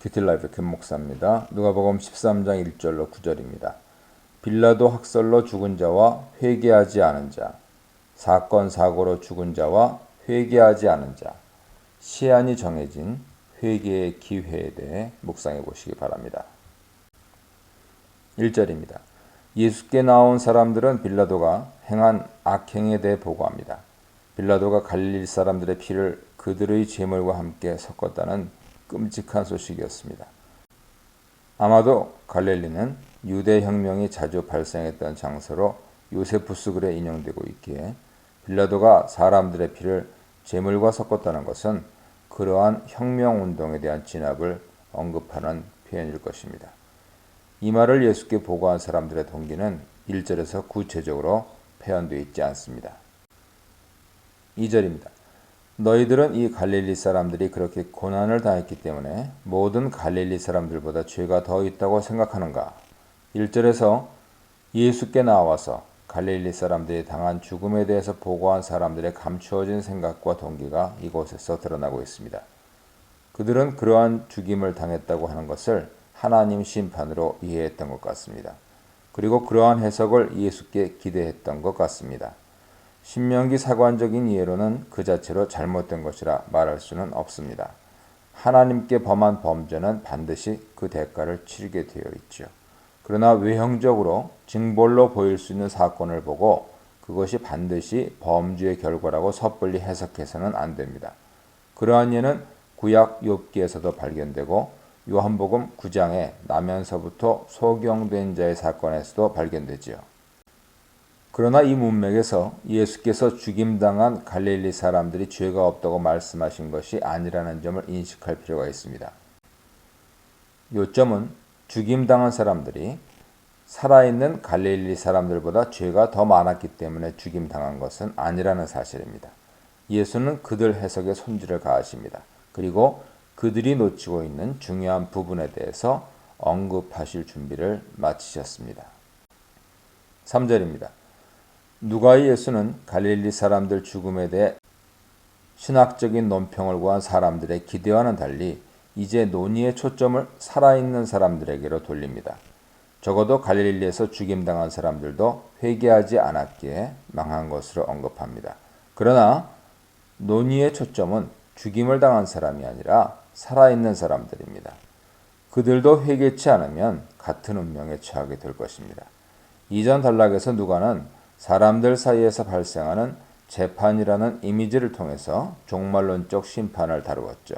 큐티라이프 김목사입니다. 누가복음 13장 1절로 9절입니다. 빌라도 학설로 죽은 자와 회개하지 않은 자, 사건 사고로 죽은 자와 회개하지 않은 자, 시한이 정해진 회개의 기회에 대해 묵상해 보시기 바랍니다. 1절입니다. 예수께 나온 사람들은 빌라도가 행한 악행에 대해 보고합니다. 빌라도가 갈릴리 사람들의 피를 그들의 죄물과 함께 섞었다는 끔찍한 소식이었습니다. 아마도 갈릴리는 유대 혁명이 자주 발생했던 장소로 요세푸스 글에 인용되고 있기에 빌라도가 사람들의 피를 제물과 섞었다는 것은 그러한 혁명운동에 대한 진압을 언급하는 표현일 것입니다. 이 말을 예수께 보고한 사람들의 동기는 1절에서 구체적으로 표현되어 있지 않습니다. 2절입니다. 너희들은 이 갈릴리 사람들이 그렇게 고난을 당했기 때문에 모든 갈릴리 사람들보다 죄가 더 있다고 생각하는가? 1절에서 예수께 나와서 갈릴리 사람들이 당한 죽음에 대해서 보고한 사람들의 감추어진 생각과 동기가 이곳에서 드러나고 있습니다. 그들은 그러한 죽임을 당했다고 하는 것을 하나님 심판으로 이해했던 것 같습니다. 그리고 그러한 해석을 예수께 기대했던 것 같습니다. 신명기 사관적인 이해로는 그 자체로 잘못된 것이라 말할 수는 없습니다. 하나님께 범한 범죄는 반드시 그 대가를 치르게 되어 있죠. 그러나 외형적으로 징벌로 보일 수 있는 사건을 보고 그것이 반드시 범죄의 결과라고 섣불리 해석해서는 안 됩니다. 그러한 예는 구약 욥기에서도 발견되고 요한복음 9장에 나면서부터 소경된 자의 사건에서도 발견되지요. 그러나 이 문맥에서 예수께서 죽임당한 갈릴리 사람들이 죄가 없다고 말씀하신 것이 아니라는 점을 인식할 필요가 있습니다. 요점은 죽임당한 사람들이 살아있는 갈릴리 사람들보다 죄가 더 많았기 때문에 죽임당한 것은 아니라는 사실입니다. 예수는 그들 해석에 손질을 가하십니다. 그리고 그들이 놓치고 있는 중요한 부분에 대해서 언급하실 준비를 마치셨습니다. 3절입니다. 누가의 예수는 갈릴리 사람들 죽음에 대해 신학적인 논평을 구한 사람들의 기대와는 달리 이제 논의의 초점을 살아있는 사람들에게로 돌립니다. 적어도 갈릴리에서 죽임당한 사람들도 회개하지 않았기에 망한 것으로 언급합니다. 그러나 논의의 초점은 죽임을 당한 사람이 아니라 살아있는 사람들입니다. 그들도 회개치 않으면 같은 운명에 처하게 될 것입니다. 이전 단락에서 누가는 사람들 사이에서 발생하는 재판이라는 이미지를 통해서 종말론적 심판을 다루었죠.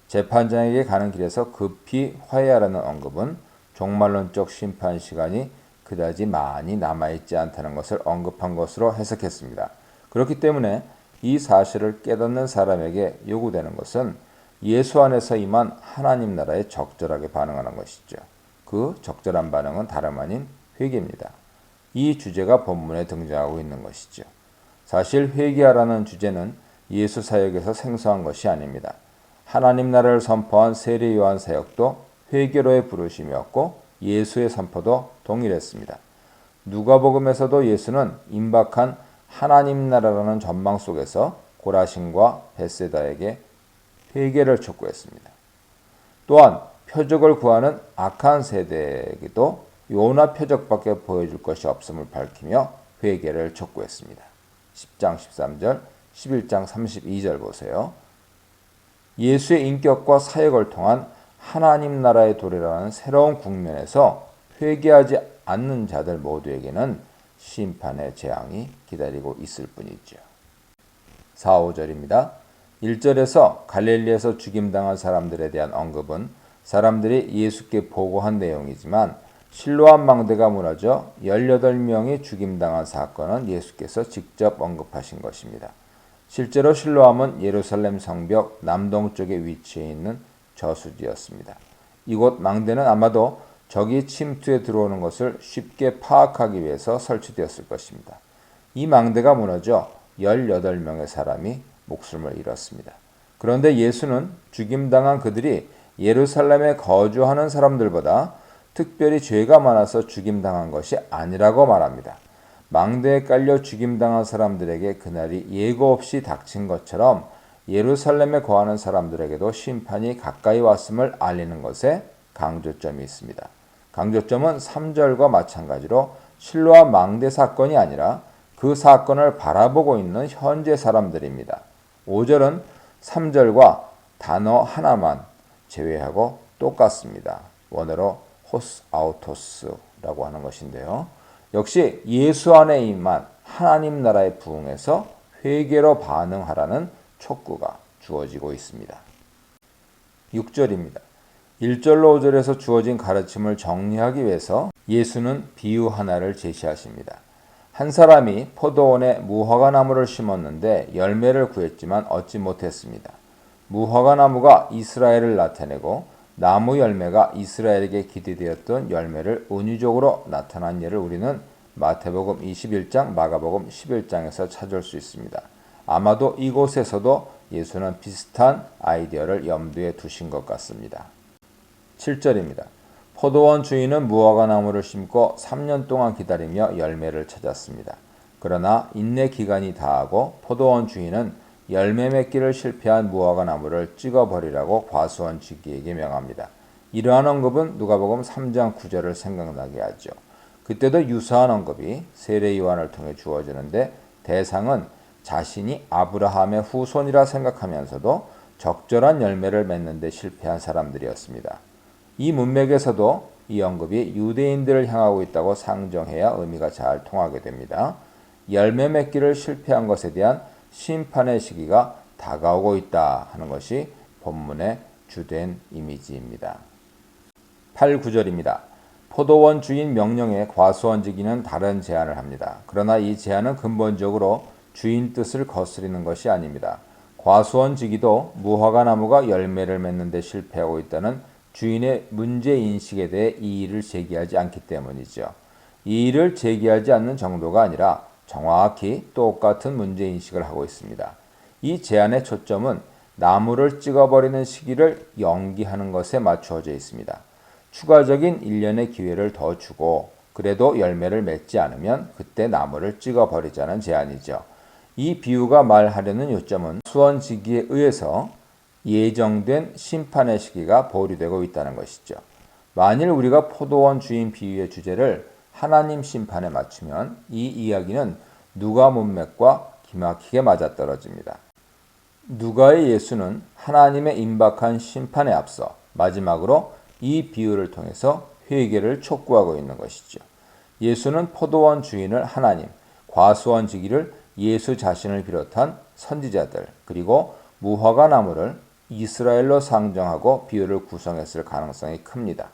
재판장에게 가는 길에서 급히 화해하라는 언급은 종말론적 심판 시간이 그다지 많이 남아있지 않다는 것을 언급한 것으로 해석했습니다. 그렇기 때문에 이 사실을 깨닫는 사람에게 요구되는 것은 예수 안에서 임한 하나님 나라에 적절하게 반응하는 것이죠. 그 적절한 반응은 다름 아닌 회개입니다. 이 주제가 본문에 등장하고 있는 것이죠. 사실 회개하라는 주제는 예수 사역에서 생소한 것이 아닙니다. 하나님 나라를 선포한 세례 요한 사역도 회개로의 부르심이었고 예수의 선포도 동일했습니다. 누가복음에서도 예수는 임박한 하나님 나라라는 전망 속에서 고라신과 벳세다에게 회개를 촉구했습니다. 또한 표적을 구하는 악한 세대에게도 요나 표적밖에 보여줄 것이 없음을 밝히며 회개를 촉구했습니다. 10장 13절, 11장 32절 보세요. 예수의 인격과 사역을 통한 하나님 나라의 도래라는 새로운 국면에서 회개하지 않는 자들 모두에게는 심판의 재앙이 기다리고 있을 뿐이죠. 4, 5절입니다. 1절에서 갈릴리에서 죽임당한 사람들에 대한 언급은 사람들이 예수께 보고한 내용이지만 실로암 망대가 무너져 18명이 죽임당한 사건은 예수께서 직접 언급하신 것입니다. 실제로 실로암은 예루살렘 성벽 남동쪽에 위치해 있는 저수지였습니다. 이곳 망대는 아마도 적이 침투해 들어오는 것을 쉽게 파악하기 위해서 설치되었을 것입니다. 이 망대가 무너져 18명의 사람이 목숨을 잃었습니다. 그런데 예수는 죽임당한 그들이 예루살렘에 거주하는 사람들보다 특별히 죄가 많아서 죽임당한 것이 아니라고 말합니다. 망대에 깔려 죽임당한 사람들에게 그날이 예고 없이 닥친 것처럼 예루살렘에 거하는 사람들에게도 심판이 가까이 왔음을 알리는 것에 강조점이 있습니다. 강조점은 3절과 마찬가지로 실로아 망대 사건이 아니라 그 사건을 바라보고 있는 현재 사람들입니다. 5절은 3절과 단어 하나만 제외하고 똑같습니다. 원어로 호스 아우토스라고 하는 것인데요. 역시 예수 안에 임한 하나님 나라의 부흥에서 회개로 반응하라는 촉구가 주어지고 있습니다. 6절입니다. 1절로 5절에서 주어진 가르침을 정리하기 위해서 예수는 비유 하나를 제시하십니다. 한 사람이 포도원에 무화과 나무를 심었는데 열매를 구했지만 얻지 못했습니다. 무화과 나무가 이스라엘을 나타내고 나무 열매가 이스라엘에게 기대되었던 열매를 은유적으로 나타난 예를 우리는 마태복음 21장, 마가복음 11장에서 찾을 수 있습니다. 아마도 이곳에서도 예수는 비슷한 아이디어를 염두에 두신 것 같습니다. 7절입니다. 포도원 주인은 무화과 나무를 심고 3년 동안 기다리며 열매를 찾았습니다. 그러나 인내 기간이 다하고 포도원 주인은 열매 맺기를 실패한 무화과 나무를 찍어버리라고 과수원 지기에게 명합니다. 이러한 언급은 누가복음 3장 9절을 생각나게 하죠. 그때도 유사한 언급이 세례 요한을 통해 주어지는데 대상은 자신이 아브라함의 후손이라 생각하면서도 적절한 열매를 맺는 데 실패한 사람들이었습니다. 이 문맥에서도 이 언급이 유대인들을 향하고 있다고 상정해야 의미가 잘 통하게 됩니다. 열매 맺기를 실패한 것에 대한 심판의 시기가 다가오고 있다 하는 것이 본문의 주된 이미지입니다. 8, 9절입니다. 포도원 주인 명령에 과수원지기는 다른 제안을 합니다. 그러나 이 제안은 근본적으로 주인 뜻을 거스리는 것이 아닙니다. 과수원지기도 무화과 나무가 열매를 맺는 데 실패하고 있다는 주인의 문제인식에 대해 이의를 제기하지 않기 때문이죠. 이의를 제기하지 않는 정도가 아니라 정확히 똑같은 문제인식을 하고 있습니다. 이 제안의 초점은 나무를 찍어버리는 시기를 연기하는 것에 맞추어져 있습니다. 추가적인 1년의 기회를 더 주고 그래도 열매를 맺지 않으면 그때 나무를 찍어버리자는 제안이죠. 이 비유가 말하려는 요점은 수원지기에 의해서 예정된 심판의 시기가 보류되고 있다는 것이죠. 만일 우리가 포도원 주인 비유의 주제를 하나님 심판에 맞추면 이 이야기는 누가 문맥과 기막히게 맞아떨어집니다. 누가의 예수는 하나님의 임박한 심판에 앞서 마지막으로 이 비유를 통해서 회개를 촉구하고 있는 것이죠. 예수는 포도원 주인을 하나님, 과수원 지기를 예수 자신을 비롯한 선지자들, 그리고 무화과 나무를 이스라엘로 상정하고 비유를 구성했을 가능성이 큽니다.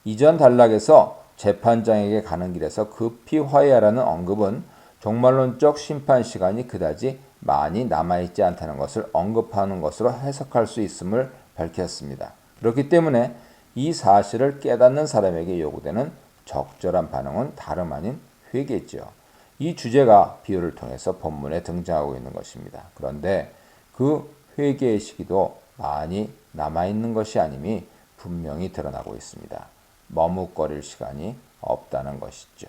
이전 단락에서 재판장에게 가는 길에서 급히 화해하라는 언급은 종말론적 심판 시간이 그다지 많이 남아있지 않다는 것을 언급하는 것으로 해석할 수 있음을 밝혔습니다. 그렇기 때문에 이 사실을 깨닫는 사람에게 요구되는 적절한 반응은 다름 아닌 회개죠. 이 주제가 비유를 통해서 본문에 등장하고 있는 것입니다. 그런데 그 회개의 시기도 많이 남아있는 것이 아님이 분명히 드러나고 있습니다. 머뭇거릴 시간이 없다는 것이죠.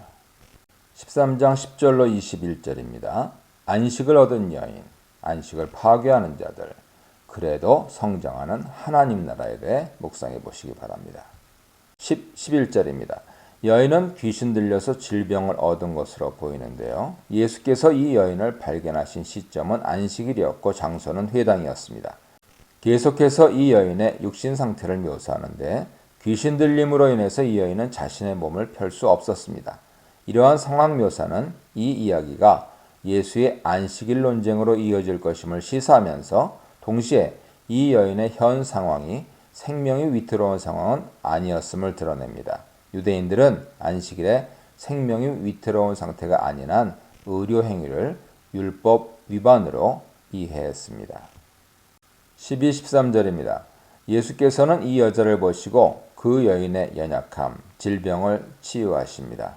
13장 10절로 21절입니다. 안식을 얻은 여인, 안식을 파괴하는 자들, 그래도 성장하는 하나님 나라에 대해 묵상해 보시기 바랍니다. 11절입니다. 여인은 귀신 들려서 질병을 얻은 것으로 보이는데요. 예수께서 이 여인을 발견하신 시점은 안식일이었고 장소는 회당이었습니다. 계속해서 이 여인의 육신 상태를 묘사하는데 귀신 들림으로 인해서 이 여인은 자신의 몸을 펼 수 없었습니다. 이러한 상황 묘사는 이 이야기가 예수의 안식일 논쟁으로 이어질 것임을 시사하면서 동시에 이 여인의 현 상황이 생명이 위태로운 상황은 아니었음을 드러냅니다. 유대인들은 안식일에 생명이 위태로운 상태가 아닌 한 의료 행위를 율법 위반으로 이해했습니다. 12, 13절입니다. 예수께서는 이 여자를 보시고 그 여인의 연약함, 질병을 치유하십니다.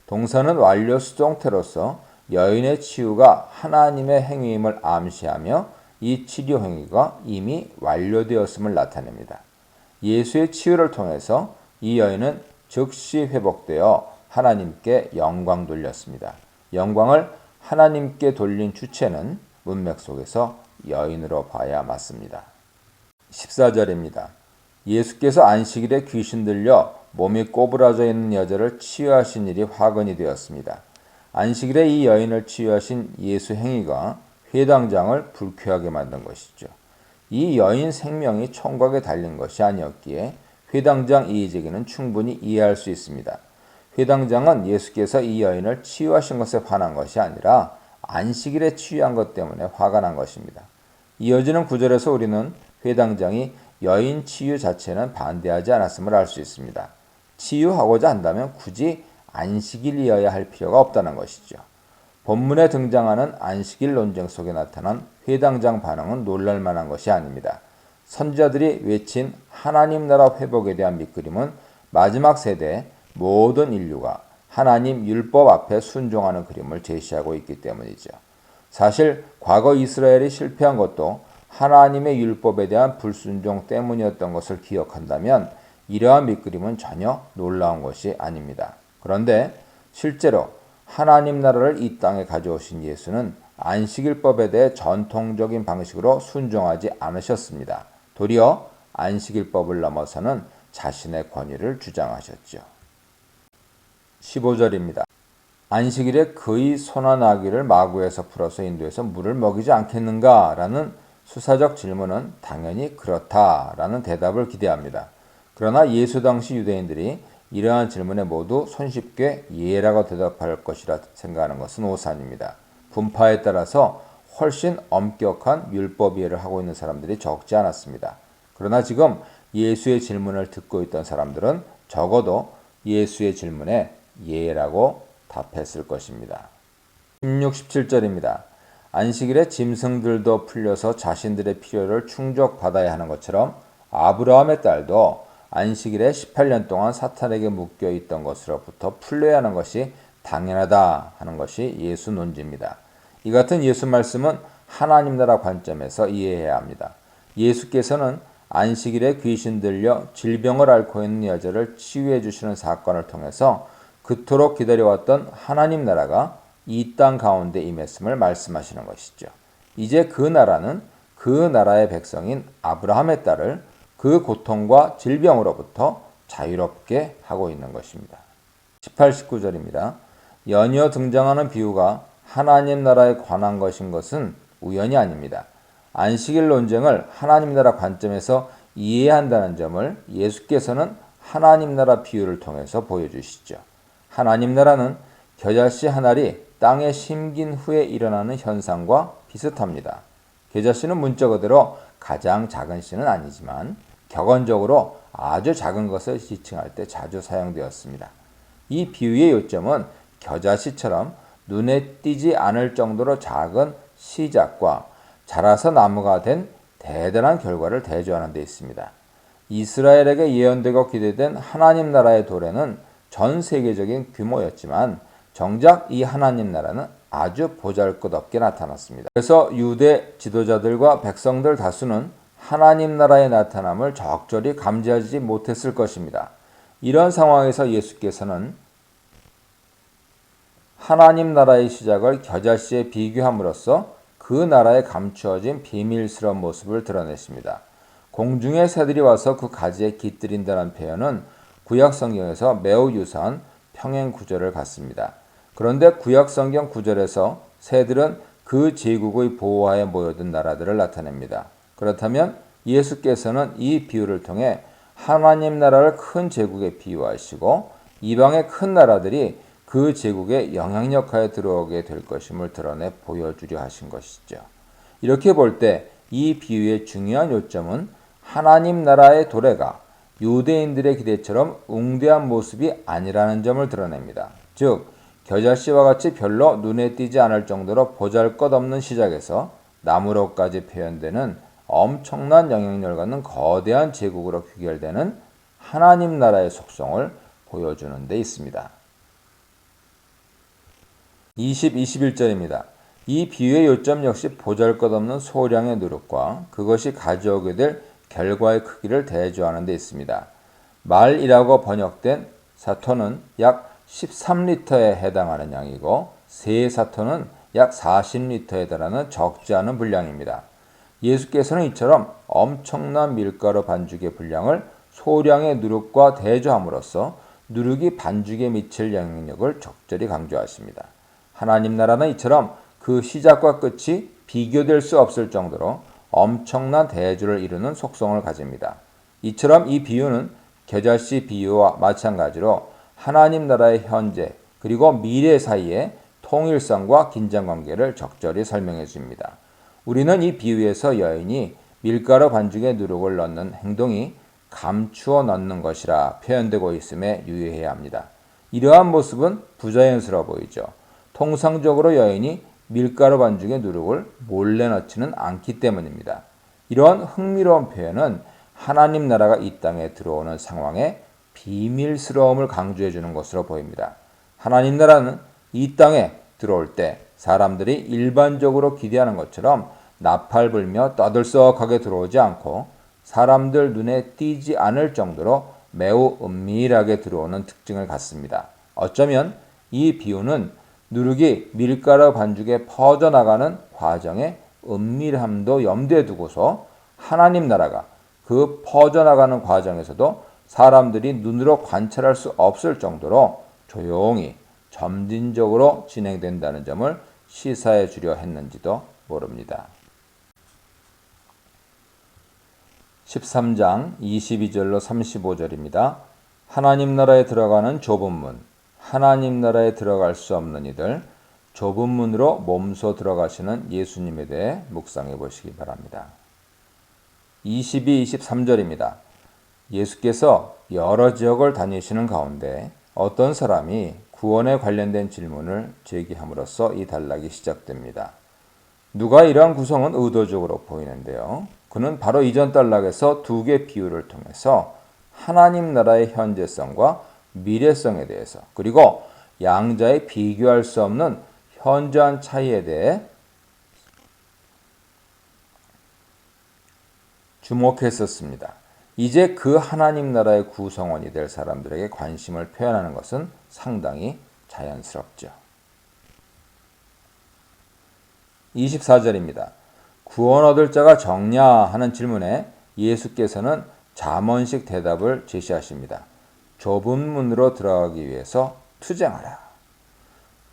동사는 완료 수동태로서 여인의 치유가 하나님의 행위임을 암시하며 이 치료 행위가 이미 완료되었음을 나타냅니다. 예수의 치유를 통해서 이 여인은 즉시 회복되어 하나님께 영광 돌렸습니다. 영광을 하나님께 돌린 주체는 문맥 속에서 여인으로 봐야 맞습니다. 14절입니다. 예수께서 안식일에 귀신 들려 몸이 꼬부라져 있는 여자를 치유하신 일이 화근이 되었습니다. 안식일에 이 여인을 치유하신 예수 행위가 회당장을 불쾌하게 만든 것이죠. 이 여인 생명이 총각에 달린 것이 아니었기에 회당장 이의제기는 충분히 이해할 수 있습니다. 회당장은 예수께서 이 여인을 치유하신 것에 화난 것이 아니라 안식일에 치유한 것 때문에 화가 난 것입니다. 이어지는 구절에서 우리는 회당장이 여인 치유 자체는 반대하지 않았음을 알 수 있습니다. 치유하고자 한다면 굳이 안식일이어야 할 필요가 없다는 것이죠. 본문에 등장하는 안식일 논쟁 속에 나타난 회당장 반응은 놀랄만한 것이 아닙니다. 선지자들이 외친 하나님 나라 회복에 대한 밑그림은 마지막 세대 모든 인류가 하나님 율법 앞에 순종하는 그림을 제시하고 있기 때문이죠. 사실 과거 이스라엘이 실패한 것도 하나님의 율법에 대한 불순종 때문이었던 것을 기억한다면 이러한 밑그림은 전혀 놀라운 것이 아닙니다. 그런데 실제로 하나님 나라를 이 땅에 가져오신 예수는 안식일법에 대해 전통적인 방식으로 순종하지 않으셨습니다. 도리어 안식일법을 넘어서는 자신의 권위를 주장하셨죠. 15절입니다. 안식일에 그의 소나 나귀를 마구에서 풀어서 인도해서 물을 먹이지 않겠는가? 라는 수사적 질문은 당연히 그렇다라는 대답을 기대합니다. 그러나 예수 당시 유대인들이 이러한 질문에 모두 손쉽게 예라고 대답할 것이라 생각하는 것은 오산입니다. 분파에 따라서 훨씬 엄격한 율법 이해를 하고 있는 사람들이 적지 않았습니다. 그러나 지금 예수의 질문을 듣고 있던 사람들은 적어도 예수의 질문에 예라고 답했을 것입니다. 16, 17절입니다. 안식일에 짐승들도 풀려서 자신들의 필요를 충족받아야 하는 것처럼 아브라함의 딸도 안식일에 18년 동안 사탄에게 묶여 있던 것으로부터 풀려야 하는 것이 당연하다 하는 것이 예수 논지입니다. 이 같은 예수 말씀은 하나님 나라 관점에서 이해해야 합니다. 예수께서는 안식일에 귀신 들려 질병을 앓고 있는 여자를 치유해 주시는 사건을 통해서 그토록 기다려왔던 하나님 나라가 이 땅 가운데 임했음을 말씀하시는 것이죠. 이제 그 나라는 그 나라의 백성인 아브라함의 딸을 그 고통과 질병으로부터 자유롭게 하고 있는 것입니다. 18, 19절입니다. 연이어 등장하는 비유가 하나님 나라에 관한 것인 것은 우연이 아닙니다. 안식일 논쟁을 하나님 나라 관점에서 이해한다는 점을 예수께서는 하나님 나라 비유를 통해서 보여주시죠. 하나님 나라는 겨자씨 한 알이 땅에 심긴 후에 일어나는 현상과 비슷합니다. 겨자씨는 문자 그대로 가장 작은 씨는 아니지만 격언적으로 아주 작은 것을 지칭할 때 자주 사용되었습니다. 이 비유의 요점은 겨자씨처럼 눈에 띄지 않을 정도로 작은 시작과 자라서 나무가 된 대단한 결과를 대조하는 데 있습니다. 이스라엘에게 예언되고 기대된 하나님 나라의 도래는 전 세계적인 규모였지만 정작 이 하나님 나라는 아주 보잘것없게 나타났습니다. 그래서 유대 지도자들과 백성들 다수는 하나님 나라의 나타남을 적절히 감지하지 못했을 것입니다. 이런 상황에서 예수께서는 하나님 나라의 시작을 겨자씨에 비교함으로써 그 나라에 감추어진 비밀스러운 모습을 드러냈습니다. 공중의 새들이 와서 그 가지에 깃들인다는 표현은 구약 성경에서 매우 유사한 평행 구절을 갖습니다. 그런데 구약 성경 구절에서 새들은 그 제국의 보호하에 모여든 나라들을 나타냅니다. 그렇다면 예수께서는 이 비유를 통해 하나님 나라를 큰 제국에 비유하시고 이방의 큰 나라들이 그 제국의 영향력하에 들어오게 될 것임을 드러내 보여주려 하신 것이죠. 이렇게 볼 때 이 비유의 중요한 요점은 하나님 나라의 도래가 유대인들의 기대처럼 웅대한 모습이 아니라는 점을 드러냅니다. 즉 겨자씨와 같이 별로 눈에 띄지 않을 정도로 보잘것없는 시작에서 나무로까지 표현되는 엄청난 영향력을 갖는 거대한 제국으로 귀결되는 하나님 나라의 속성을 보여주는 데 있습니다. 20, 21절입니다. 이 비유의 요점 역시 보잘것없는 소량의 노력과 그것이 가져오게 될 결과의 크기를 대조하는 데 있습니다. 말이라고 번역된 사토는 약 13리터에 해당하는 양이고 세 사토는 약 40리터에 달하는 적지 않은 분량입니다. 예수께서는 이처럼 엄청난 밀가루 반죽의 분량을 소량의 누룩과 대조함으로써 누룩이 반죽에 미칠 영향력을 적절히 강조하십니다. 하나님 나라는 이처럼 그 시작과 끝이 비교될 수 없을 정도로 엄청난 대조를 이루는 속성을 가집니다. 이처럼 이 비유는 겨자씨 비유와 마찬가지로 하나님 나라의 현재 그리고 미래 사이의 통일성과 긴장관계를 적절히 설명해 줍니다. 우리는 이 비유에서 여인이 밀가루 반죽에 누룩을 넣는 행동이 감추어 넣는 것이라 표현되고 있음에 유의해야 합니다. 이러한 모습은 부자연스러워 보이죠. 통상적으로 여인이 밀가루 반죽에 누룩을 몰래 넣지는 않기 때문입니다. 이러한 흥미로운 표현은 하나님 나라가 이 땅에 들어오는 상황의 비밀스러움을 강조해 주는 것으로 보입니다. 하나님 나라는 이 땅에 들어올 때 사람들이 일반적으로 기대하는 것처럼 나팔 불며 떠들썩하게 들어오지 않고 사람들 눈에 띄지 않을 정도로 매우 은밀하게 들어오는 특징을 갖습니다. 어쩌면 이 비유는 누룩이 밀가루 반죽에 퍼져나가는 과정의 은밀함도 염두에 두고서 하나님 나라가 그 퍼져나가는 과정에서도 사람들이 눈으로 관찰할 수 없을 정도로 조용히 점진적으로 진행된다는 점을 시사해 주려 했는지도 모릅니다. 13장 22절로 35절입니다. 하나님 나라에 들어가는 좁은 문, 하나님 나라에 들어갈 수 없는 이들, 좁은 문으로 몸소 들어가시는 예수님에 대해 묵상해 보시기 바랍니다. 22, 23절입니다. 예수께서 여러 지역을 다니시는 가운데 어떤 사람이 구원에 관련된 질문을 제기함으로써 이 단락이 시작됩니다. 누가 이러한 구성은 의도적으로 보이는데요. 그는 바로 이전 단락에서 두 개의 비유를 통해서 하나님 나라의 현재성과 미래성에 대해서 그리고 양자의 비교할 수 없는 현저한 차이에 대해 주목했었습니다. 이제 그 하나님 나라의 구성원이 될 사람들에게 관심을 표현하는 것은 상당히 자연스럽죠. 24절입니다. 구원 얻을 자가 적냐 하는 질문에 예수께서는 잠언식 대답을 제시하십니다. 좁은 문으로 들어가기 위해서 투쟁하라.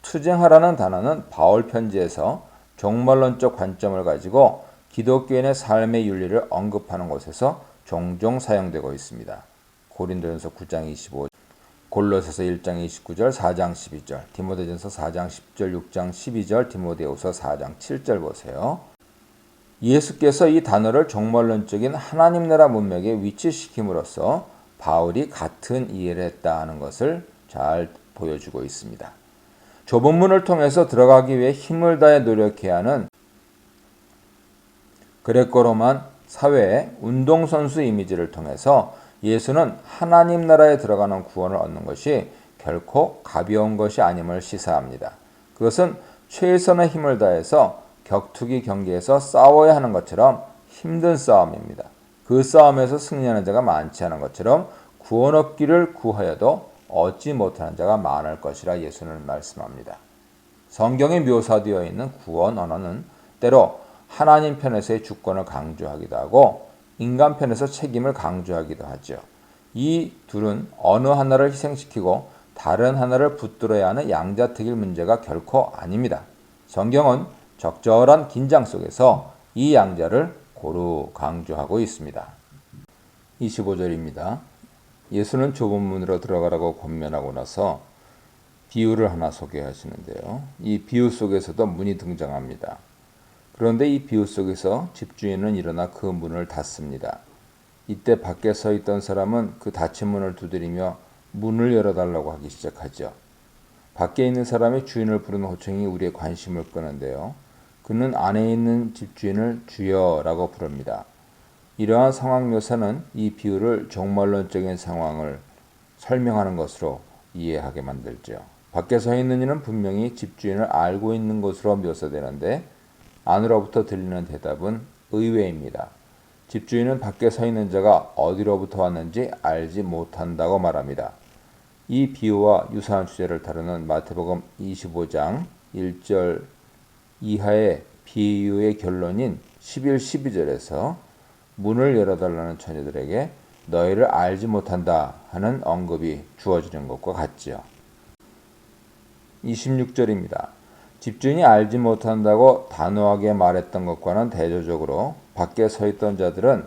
투쟁하라는 단어는 바울 편지에서 종말론적 관점을 가지고 기독교인의 삶의 윤리를 언급하는 곳에서 종종 사용되고 있습니다. 고린도전서 9장 25절, 골로새서 1장 29절, 4장 12절, 디모데전서 4장 10절, 6장 12절, 디모데후서 4장 7절 보세요. 예수께서 이 단어를 종말론적인 하나님 나라 문맥에 위치시킴으로써 바울이 같은 이해를 했다는 것을 잘 보여주고 있습니다. 좁은 문을 통해서 들어가기 위해 힘을 다해 노력해야 하는 그레코로만 사회의 운동선수 이미지를 통해서 예수는 하나님 나라에 들어가는 구원을 얻는 것이 결코 가벼운 것이 아님을 시사합니다. 그것은 최선의 힘을 다해서 격투기 경기에서 싸워야 하는 것처럼 힘든 싸움입니다. 그 싸움에서 승리하는 자가 많지 않은 것처럼 구원 얻기를 구하여도 얻지 못하는 자가 많을 것이라 예수는 말씀합니다. 성경에 묘사되어 있는 구원 언어는 때로 하나님 편에서의 주권을 강조하기도 하고 인간 편에서 책임을 강조하기도 하죠. 이 둘은 어느 하나를 희생시키고 다른 하나를 붙들어야 하는 양자택일 문제가 결코 아닙니다. 성경은 적절한 긴장 속에서 이 양자를 고루 강조하고 있습니다. 25절입니다. 예수는 좁은 문으로 들어가라고 권면하고 나서 비유를 하나 소개하시는데요. 이 비유 속에서도 문이 등장합니다. 그런데 이 비유 속에서 집주인은 일어나 그 문을 닫습니다. 이때 밖에 서 있던 사람은 그 닫힌 문을 두드리며 문을 열어달라고 하기 시작하죠. 밖에 있는 사람이 주인을 부르는 호칭이 우리의 관심을 끄는데요. 그는 안에 있는 집주인을 주여라고 부릅니다. 이러한 상황 묘사는 이 비유를 종말론적인 상황을 설명하는 것으로 이해하게 만들죠. 밖에 서 있는 이는 분명히 집주인을 알고 있는 것으로 묘사되는데 안으로부터 들리는 대답은 의외입니다. 집주인은 밖에 서 있는 자가 어디로부터 왔는지 알지 못한다고 말합니다. 이 비유와 유사한 주제를 다루는 마태복음 25장 1절 이하의 비유의 결론인 11, 12절에서 문을 열어달라는 처녀들에게 너희를 알지 못한다 하는 언급이 주어지는 것과 같지요. 26절입니다. 집주인이 알지 못한다고 단호하게 말했던 것과는 대조적으로 밖에 서 있던 자들은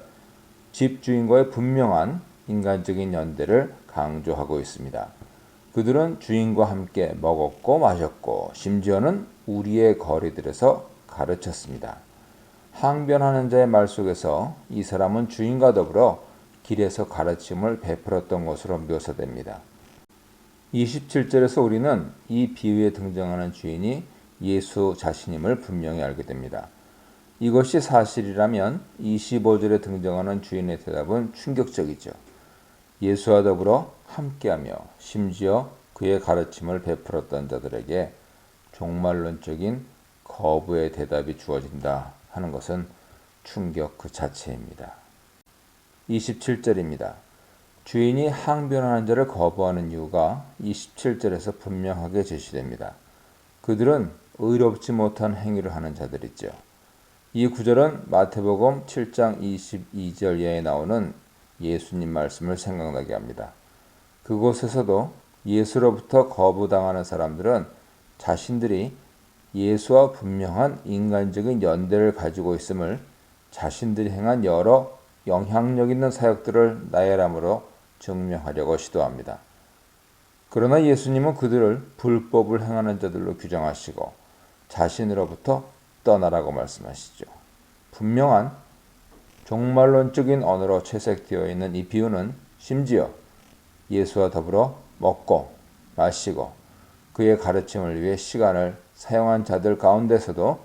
집주인과의 분명한 인간적인 연대를 강조하고 있습니다. 그들은 주인과 함께 먹었고 마셨고 심지어는 우리의 거리들에서 가르쳤습니다. 항변하는 자의 말 속에서 이 사람은 주인과 더불어 길에서 가르침을 베풀었던 것으로 묘사됩니다. 27절에서 우리는 이 비유에 등장하는 주인이 예수 자신임을 분명히 알게 됩니다. 이것이 사실이라면 25절에 등장하는 주인의 대답은 충격적이죠. 예수와 더불어 함께하며 심지어 그의 가르침을 베풀었던 자들에게 종말론적인 거부의 대답이 주어진다 하는 것은 충격 그 자체입니다. 27절입니다. 주인이 항변하는 자를 거부하는 이유가 27절에서 분명하게 제시됩니다. 그들은 의롭지 못한 행위를 하는 자들이죠. 이 구절은 마태복음 7장 22절에 나오는 예수님 말씀을 생각나게 합니다. 그곳에서도 예수로부터 거부당하는 사람들은 자신들이 예수와 분명한 인간적인 연대를 가지고 있음을 자신들이 행한 여러 영향력 있는 사역들을 나열함으로 증명하려고 시도합니다. 그러나 예수님은 그들을 불법을 행하는 자들로 규정하시고 자신으로부터 떠나라고 말씀하시죠. 분명한 종말론적인 언어로 채색되어 있는 이 비유는 심지어 예수와 더불어 먹고 마시고 그의 가르침을 위해 시간을 사용한 자들 가운데서도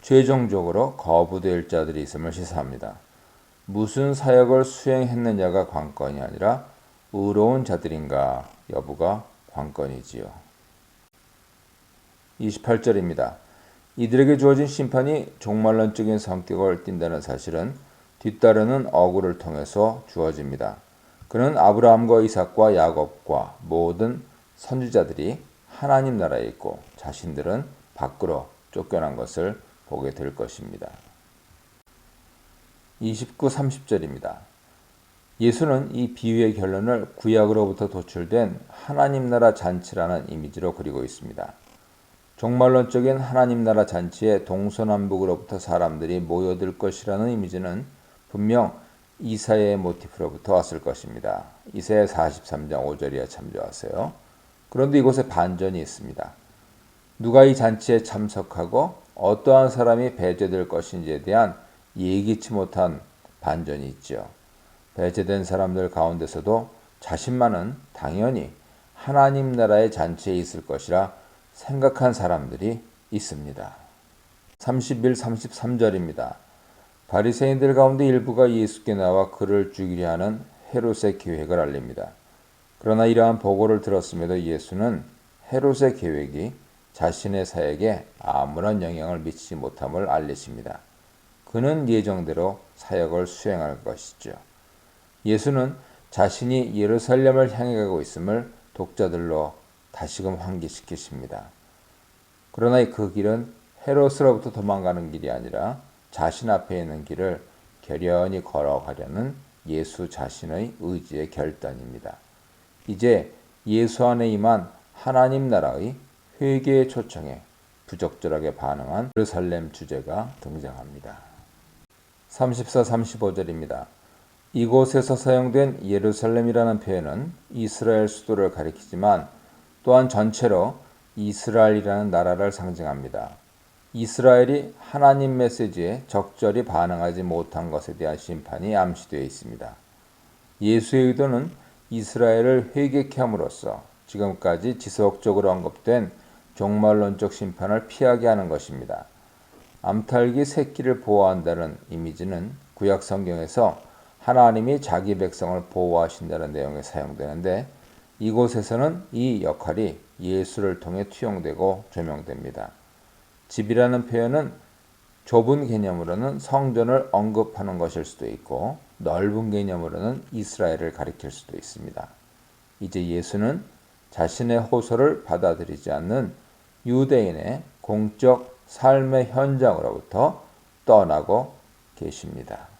최종적으로 거부될 자들이 있음을 시사합니다. 무슨 사역을 수행했느냐가 관건이 아니라 의로운 자들인가 여부가 관건이지요. 28절입니다. 이들에게 주어진 심판이 종말론적인 성격을 띈다는 사실은 뒤따르는 어구를 통해서 주어집니다. 그는 아브라함과 이삭과 야곱과 모든 선지자들이 하나님 나라에 있고 자신들은 밖으로 쫓겨난 것을 보게 될 것입니다. 29, 30절입니다. 예수는 이 비유의 결론을 구약으로부터 도출된 하나님 나라 잔치라는 이미지로 그리고 있습니다. 종말론적인 하나님 나라 잔치에 동서남북으로부터 사람들이 모여들 것이라는 이미지는 분명 이사야의 모티프로부터 왔을 것입니다. 이사야 43장 5절이야 참조하세요. 그런데 이곳에 반전이 있습니다. 누가 이 잔치에 참석하고 어떠한 사람이 배제될 것인지에 대한 예기치 못한 반전이 있죠. 배제된 사람들 가운데서도 자신만은 당연히 하나님 나라의 잔치에 있을 것이라 생각한 사람들이 있습니다. 31, 33절입니다. 바리새인들 가운데 일부가 예수께 나와 그를 죽이려 하는 헤롯의 계획을 알립니다. 그러나 이러한 보고를 들었음에도 예수는 헤롯의 계획이 자신의 사역에 아무런 영향을 미치지 못함을 알리십니다. 그는 예정대로 사역을 수행할 것이죠. 예수는 자신이 예루살렘을 향해 가고 있음을 독자들로 다시금 환기시키십니다. 그러나 그 길은 헤롯으로부터 도망가는 길이 아니라 자신 앞에 있는 길을 결연히 걸어가려는 예수 자신의 의지의 결단입니다. 이제 예수 안에 임한 하나님 나라의 회개의 초청에 부적절하게 반응한 예루살렘 주제가 등장합니다. 34, 35절입니다. 이곳에서 사용된 예루살렘이라는 표현은 이스라엘 수도를 가리키지만 또한 전체로 이스라엘이라는 나라를 상징합니다. 이스라엘이 하나님 메시지에 적절히 반응하지 못한 것에 대한 심판이 암시되어 있습니다. 예수의 의도는 이스라엘을 회개케 함으로써 지금까지 지속적으로 언급된 종말론적 심판을 피하게 하는 것입니다. 암탉이 새끼를 보호한다는 이미지는 구약 성경에서 하나님이 자기 백성을 보호하신다는 내용에 사용되는데 이곳에서는 이 역할이 예수를 통해 투영되고 조명됩니다. 집이라는 표현은 좁은 개념으로는 성전을 언급하는 것일 수도 있고 넓은 개념으로는 이스라엘을 가리킬 수도 있습니다. 이제 예수는 자신의 호소를 받아들이지 않는 유대인의 공적 삶의 현장으로부터 떠나고 계십니다.